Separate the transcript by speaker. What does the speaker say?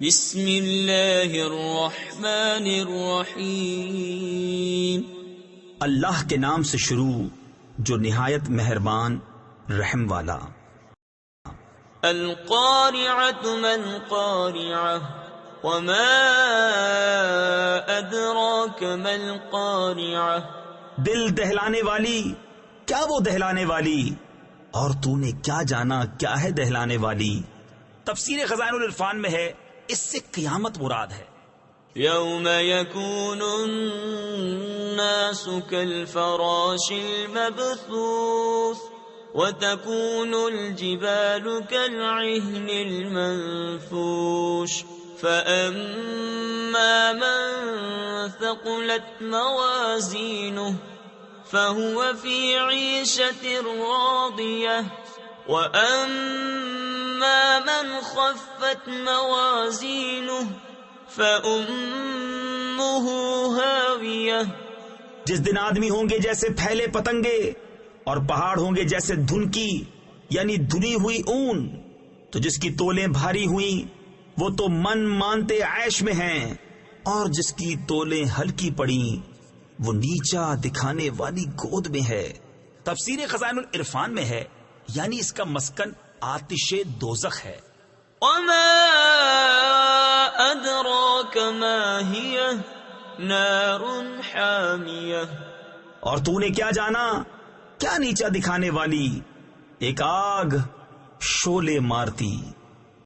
Speaker 1: بسم اللہ الرحمن الرحیم،
Speaker 2: اللہ کے نام سے شروع جو نہایت مہربان رحم والا۔
Speaker 1: القارعۃ ما القارعۃ وما ادراک ما القارعۃ۔
Speaker 2: دل دہلانے والی، کیا وہ دہلانے والی، اور تو نے کیا جانا کیا ہے دہلانے والی۔ تفسیر خزائن العرفان میں ہے اس سے قیامت مراد ہے۔
Speaker 1: یوم یکون الناس کالفراش المبثوث وتكون الجبال كالعهن المنفوش فأما من ثقلت موازينه فهو في عيشة راضية وأما من خفت موازينه فأمه هاوية۔
Speaker 2: جس دن آدمی ہوں گے جیسے پھیلے پتنگے، اور پہاڑ ہوں گے جیسے دھن کی یعنی دھنی ہوئی اون، تو جس کی تولیں بھاری ہوئیں وہ تو من مانتے عیش میں ہیں، اور جس کی تولیں ہلکی پڑیں وہ نیچا دکھانے والی گود میں ہے۔ تفسیر خزائن العرفان میں ہے یعنی اس کا مسکن آتش دوزخ ہے۔
Speaker 1: وما ادراک ما ہی نار حامیہ۔
Speaker 2: اور تو نے کیا جانا کیا نیچا دکھانے والی، ایک آگ شعلے مارتی۔